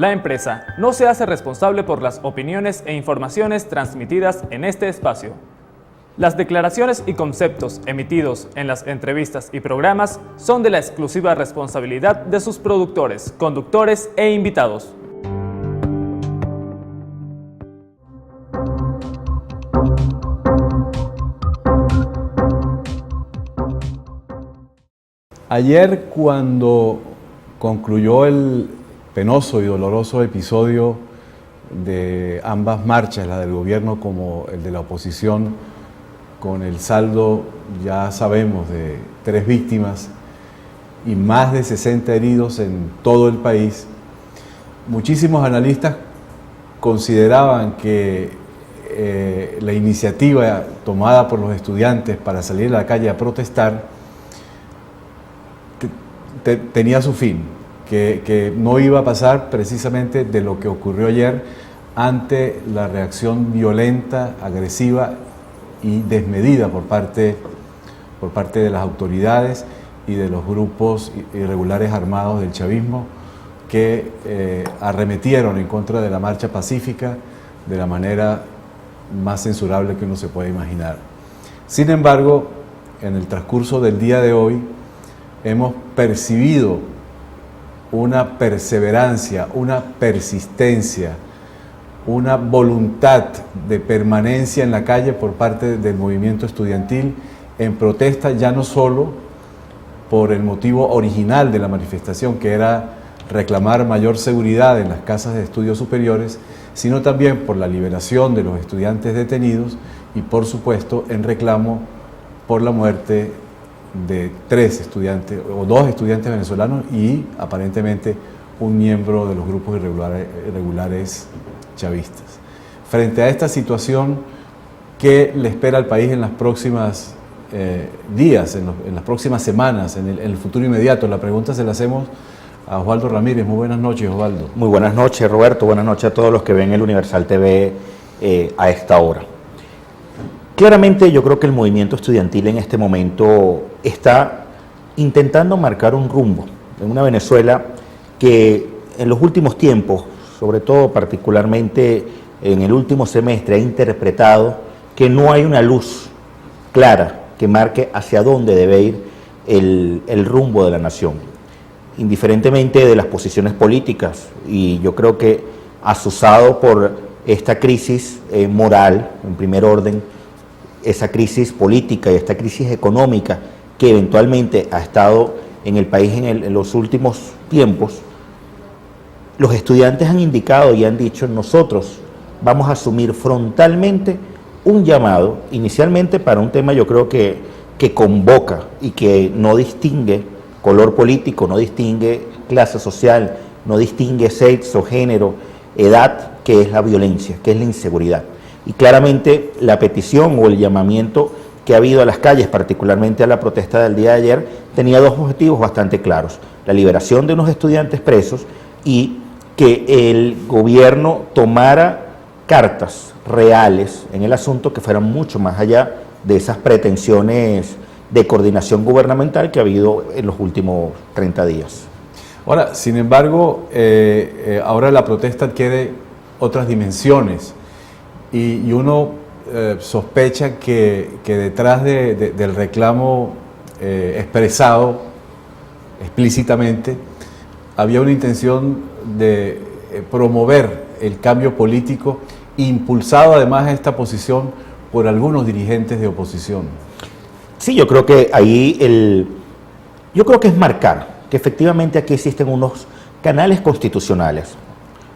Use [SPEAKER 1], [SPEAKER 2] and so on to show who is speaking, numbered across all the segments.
[SPEAKER 1] La empresa no se hace responsable por las opiniones e informaciones transmitidas en este espacio. Las declaraciones y conceptos emitidos en las entrevistas y programas son de la exclusiva responsabilidad de sus productores, conductores e invitados.
[SPEAKER 2] Ayer, cuando concluyó el penoso y doloroso episodio de ambas marchas, la del gobierno como el de la oposición, con el saldo, ya sabemos, de 3 víctimas y más de 60 heridos en todo el país, muchísimos analistas consideraban que la iniciativa tomada por los estudiantes para salir a la calle a protestar tenía su fin, que no iba a pasar precisamente de lo que ocurrió ayer ante la reacción violenta, agresiva y desmedida por parte de las autoridades y de los grupos irregulares armados del chavismo que arremetieron en contra de la marcha pacífica de la manera más censurable que uno se puede imaginar. Sin embargo, en el transcurso del día de hoy hemos percibido una perseverancia, una persistencia, una voluntad de permanencia en la calle por parte del movimiento estudiantil en protesta, ya no solo por el motivo original de la manifestación, que era reclamar mayor seguridad en las casas de estudios superiores, sino también por la liberación de los estudiantes detenidos y, por supuesto, en reclamo por la muerte de 3 estudiantes, o 2 estudiantes venezolanos y aparentemente un miembro de los grupos irregulares chavistas. Frente a esta situación, ¿qué le espera al país en las próximas días, en las próximas semanas, en el futuro inmediato? La pregunta se la hacemos a Osvaldo Ramírez. Muy buenas noches, Osvaldo.
[SPEAKER 3] Muy buenas noches, Roberto. Buenas noches a todos los que ven el Universal TV a esta hora. Claramente yo creo que el movimiento estudiantil en este momento está intentando marcar un rumbo en una Venezuela que en los últimos tiempos, sobre todo particularmente en el último semestre, ha interpretado que no hay una luz clara que marque hacia dónde debe ir el rumbo de la nación, indiferentemente de las posiciones políticas. Y yo creo que azuzado por esta crisis moral, en primer orden, esa crisis política y esta crisis económica que eventualmente ha estado en el país en los últimos tiempos, los estudiantes han indicado y han dicho: nosotros vamos a asumir frontalmente un llamado, inicialmente para un tema yo creo que convoca y que no distingue color político, no distingue clase social, no distingue sexo, género, edad, que es la violencia, que es la inseguridad. Y claramente la petición o el llamamiento que ha habido a las calles, particularmente a la protesta del día de ayer, tenía 2 objetivos bastante claros: la liberación de unos estudiantes presos y que el gobierno tomara cartas reales en el asunto que fueran mucho más allá de esas pretensiones de coordinación gubernamental que ha habido en los últimos 30 días.
[SPEAKER 2] Ahora, sin embargo, ahora la protesta adquiere otras dimensiones y uno sospecha que detrás del reclamo expresado explícitamente había una intención de promover el cambio político, impulsado además a esta posición por algunos dirigentes de oposición.
[SPEAKER 3] Sí, yo creo que ahí yo creo que es marcar que efectivamente aquí existen unos canales constitucionales,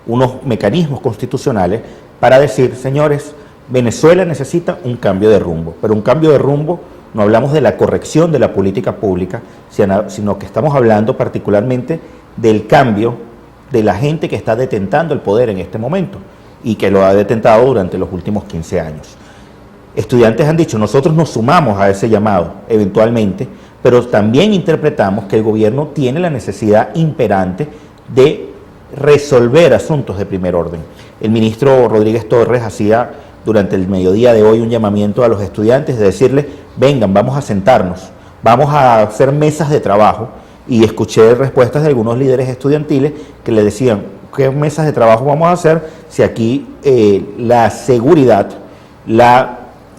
[SPEAKER 3] unos mecanismos constitucionales para decir: señores, Venezuela necesita un cambio de rumbo, pero un cambio de rumbo, no hablamos de la corrección de la política pública, sino que estamos hablando particularmente del cambio de la gente que está detentando el poder en este momento y que lo ha detentado durante los últimos 15 años. Estudiantes han dicho: nosotros nos sumamos a ese llamado eventualmente, pero también interpretamos que el gobierno tiene la necesidad imperante de resolver asuntos de primer orden. El ministro Rodríguez Torres hacía durante el mediodía de hoy un llamamiento a los estudiantes de decirles: vengan, vamos a sentarnos, vamos a hacer mesas de trabajo, y escuché respuestas de algunos líderes estudiantiles que le decían: ¿qué mesas de trabajo vamos a hacer si aquí la seguridad,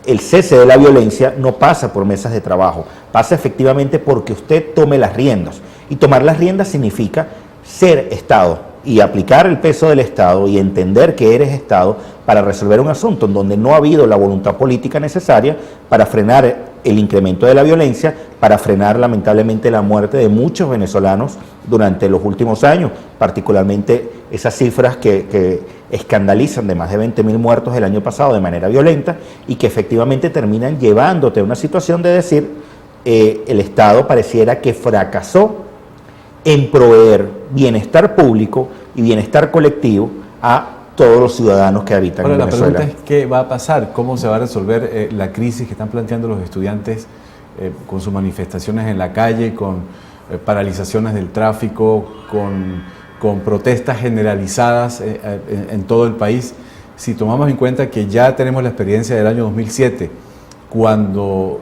[SPEAKER 3] el cese de la violencia no pasa por mesas de trabajo, pasa efectivamente porque usted tome las riendas? Y tomar las riendas significa ser Estado y aplicar el peso del Estado y entender que eres Estado para resolver un asunto en donde no ha habido la voluntad política necesaria para frenar el incremento de la violencia, para frenar lamentablemente la muerte de muchos venezolanos durante los últimos años, particularmente esas cifras que escandalizan de más de 20.000 muertos el año pasado de manera violenta y que efectivamente terminan llevándote a una situación de decir el Estado pareciera que fracasó en proveer bienestar público y bienestar colectivo a todos los ciudadanos que habitan en Venezuela.
[SPEAKER 2] La pregunta es qué va a pasar, cómo se va a resolver la crisis que están planteando los estudiantes con sus manifestaciones en la calle, con paralizaciones del tráfico, con protestas generalizadas en todo el país. Si tomamos en cuenta que ya tenemos la experiencia del año 2007, cuando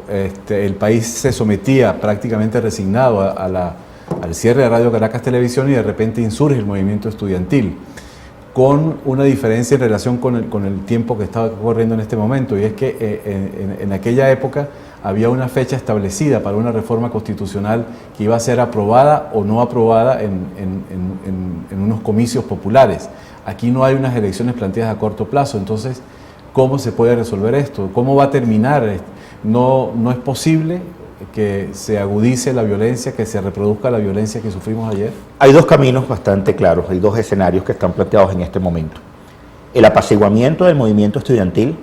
[SPEAKER 2] el país se sometía prácticamente resignado al cierre de Radio Caracas Televisión y de repente insurge el movimiento estudiantil, con una diferencia en relación con el tiempo que está corriendo en este momento, y es que en aquella época había una fecha establecida para una reforma constitucional que iba a ser aprobada o no aprobada en unos comicios populares. Aquí no hay unas elecciones planteadas a corto plazo, entonces, ¿cómo se puede resolver esto? ¿Cómo va a terminar? No es posible que se agudice la violencia, que se reproduzca la violencia que sufrimos ayer.
[SPEAKER 3] Hay dos caminos bastante claros, hay dos escenarios que están planteados en este momento. El apaciguamiento del movimiento estudiantil,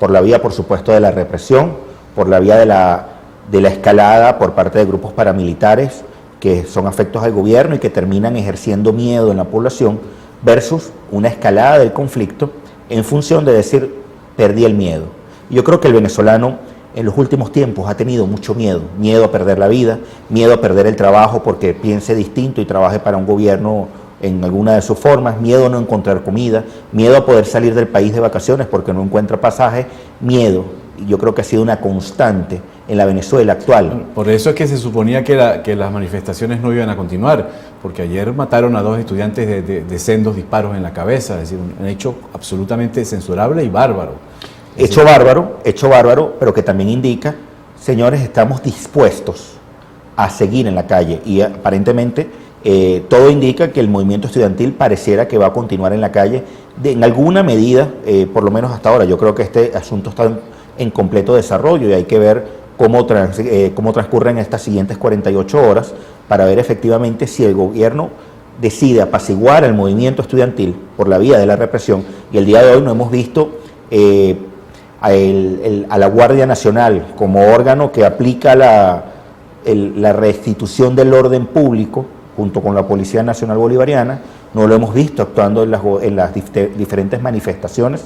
[SPEAKER 3] por la vía, por supuesto, de la represión, por la vía de la escalada por parte de grupos paramilitares que son afectos al gobierno y que terminan ejerciendo miedo en la población, versus una escalada del conflicto en función de decir, perdí el miedo. Yo creo que el venezolano en los últimos tiempos ha tenido mucho miedo a perder la vida, miedo a perder el trabajo porque piense distinto y trabaje para un gobierno en alguna de sus formas, miedo a no encontrar comida, miedo a poder salir del país de vacaciones porque no encuentra pasaje, miedo. Y yo creo que ha sido una constante en la Venezuela actual.
[SPEAKER 2] Por eso es que se suponía que las manifestaciones no iban a continuar, porque ayer mataron a 2 estudiantes de sendos disparos en la cabeza, es decir, un hecho absolutamente censurable y bárbaro.
[SPEAKER 3] Hecho bárbaro, pero que también indica, señores, estamos dispuestos a seguir en la calle y aparentemente todo indica que el movimiento estudiantil pareciera que va a continuar en la calle en alguna medida, por lo menos hasta ahora. Yo creo que este asunto está en completo desarrollo y hay que ver cómo transcurren estas siguientes 48 horas para ver efectivamente si el gobierno decide apaciguar el movimiento estudiantil por la vía de la represión. Y el día de hoy no hemos visto a la Guardia Nacional como órgano que aplica la restitución del orden público junto con la Policía Nacional Bolivariana, no lo hemos visto actuando en las diferentes manifestaciones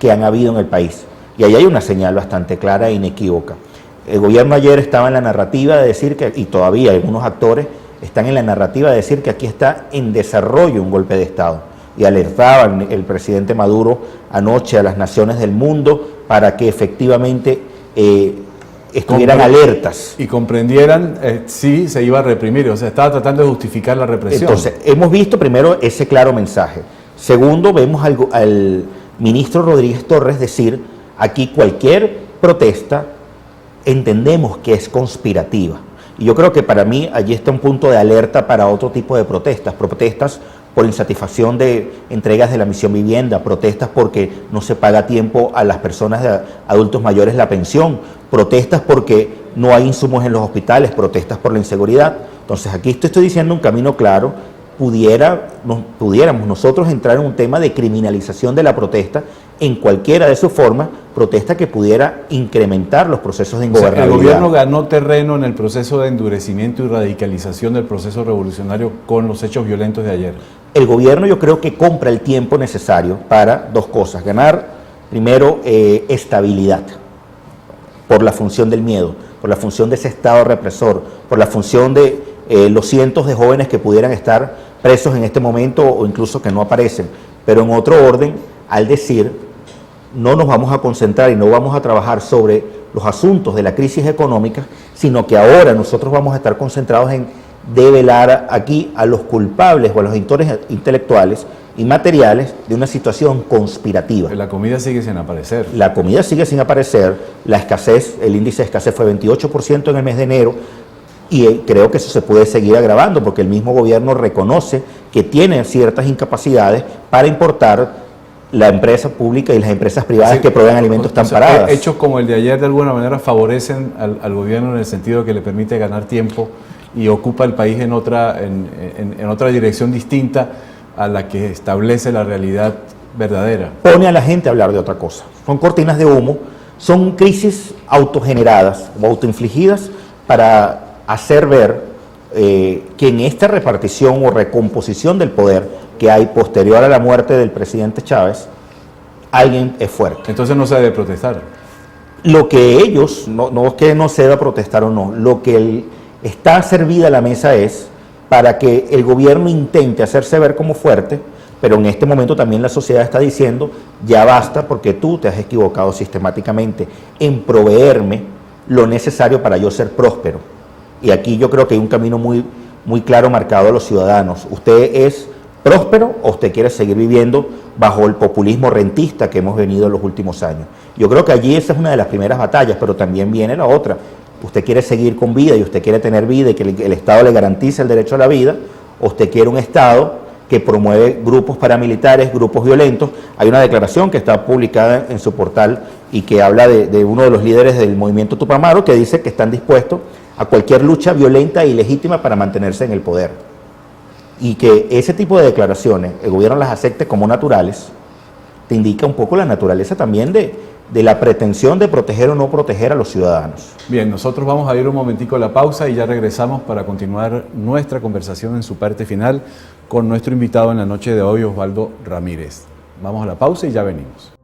[SPEAKER 3] que han habido en el país. Y ahí hay una señal bastante clara e inequívoca. El gobierno ayer estaba en la narrativa de decir que, y todavía algunos actores están en la narrativa de decir que aquí está en desarrollo un golpe de Estado. Y alertaban el presidente Maduro anoche a las naciones del mundo para que efectivamente estuvieran alertas. Y
[SPEAKER 2] comprendieran si se iba a reprimir, o sea, estaba tratando de justificar la represión.
[SPEAKER 3] Entonces, hemos visto primero ese claro mensaje. Segundo, vemos al ministro Rodríguez Torres decir, aquí cualquier protesta entendemos que es conspirativa. Y yo creo que para mí allí está un punto de alerta para otro tipo de protestas por insatisfacción de entregas de la misión vivienda, protestas porque no se paga a tiempo a las personas de adultos mayores la pensión, protestas porque no hay insumos en los hospitales, protestas por la inseguridad. Entonces aquí estoy diciendo un camino claro, pudiéramos nosotros entrar en un tema de criminalización de la protesta en cualquiera de sus formas, protesta que pudiera incrementar los procesos de ingobernabilidad.
[SPEAKER 2] El gobierno ganó terreno en el proceso de endurecimiento y radicalización del proceso revolucionario con los hechos violentos de ayer.
[SPEAKER 3] El gobierno yo creo que compra el tiempo necesario para dos cosas. Ganar, primero, estabilidad por la función del miedo, por la función de ese Estado represor, por la función de los cientos de jóvenes que pudieran estar presos en este momento o incluso que no aparecen. Pero en otro orden, al decir, no nos vamos a concentrar y no vamos a trabajar sobre los asuntos de la crisis económica, sino que ahora nosotros vamos a estar concentrados en develar aquí a los culpables o a los autores intelectuales inmateriales de una situación conspirativa.
[SPEAKER 2] La comida sigue sin aparecer.
[SPEAKER 3] La comida sigue sin aparecer, la escasez, el índice de escasez fue 28% en el mes de enero y creo que eso se puede seguir agravando porque el mismo gobierno reconoce que tiene ciertas incapacidades para importar. La empresa pública y las empresas privadas
[SPEAKER 2] Sí,
[SPEAKER 3] que proveen alimentos están paradas.
[SPEAKER 2] Hechos como el de ayer de alguna manera favorecen al gobierno en el sentido que le permite ganar tiempo y ocupa el país en otra dirección distinta a la que establece la realidad verdadera.
[SPEAKER 3] Pone a la gente a hablar de otra cosa. Son cortinas de humo, son crisis autogeneradas o autoinfligidas para hacer ver que en esta repartición o recomposición del poder que hay posterior a la muerte del presidente Chávez, alguien es fuerte.
[SPEAKER 2] Entonces no se debe protestar.
[SPEAKER 3] Lo que ellos, no es que no se deba protestar o no, lo que está servida a la mesa es para que el gobierno intente hacerse ver como fuerte, pero en este momento también la sociedad está diciendo, ya basta porque tú te has equivocado sistemáticamente en proveerme lo necesario para yo ser próspero. Y aquí yo creo que hay un camino muy, muy claro marcado a los ciudadanos. Usted es próspero o usted quiere seguir viviendo bajo el populismo rentista que hemos venido en los últimos años. Yo creo que allí esa es una de las primeras batallas, pero también viene la otra. Usted quiere seguir con vida y usted quiere tener vida y que el Estado le garantice el derecho a la vida, o usted quiere un Estado que promueve grupos paramilitares, grupos violentos. Hay una declaración que está publicada en su portal y que habla de uno de los líderes del movimiento Tupamaro que dice que están dispuestos a cualquier lucha violenta e ilegítima para mantenerse en el poder. Y que ese tipo de declaraciones el gobierno las acepte como naturales, te indica un poco la naturaleza también de la pretensión de proteger o no proteger a los ciudadanos.
[SPEAKER 2] Bien, nosotros vamos a ir un momentico a la pausa y ya regresamos para continuar nuestra conversación en su parte final con nuestro invitado en la noche de hoy, Osvaldo Ramírez. Vamos a la pausa y ya venimos.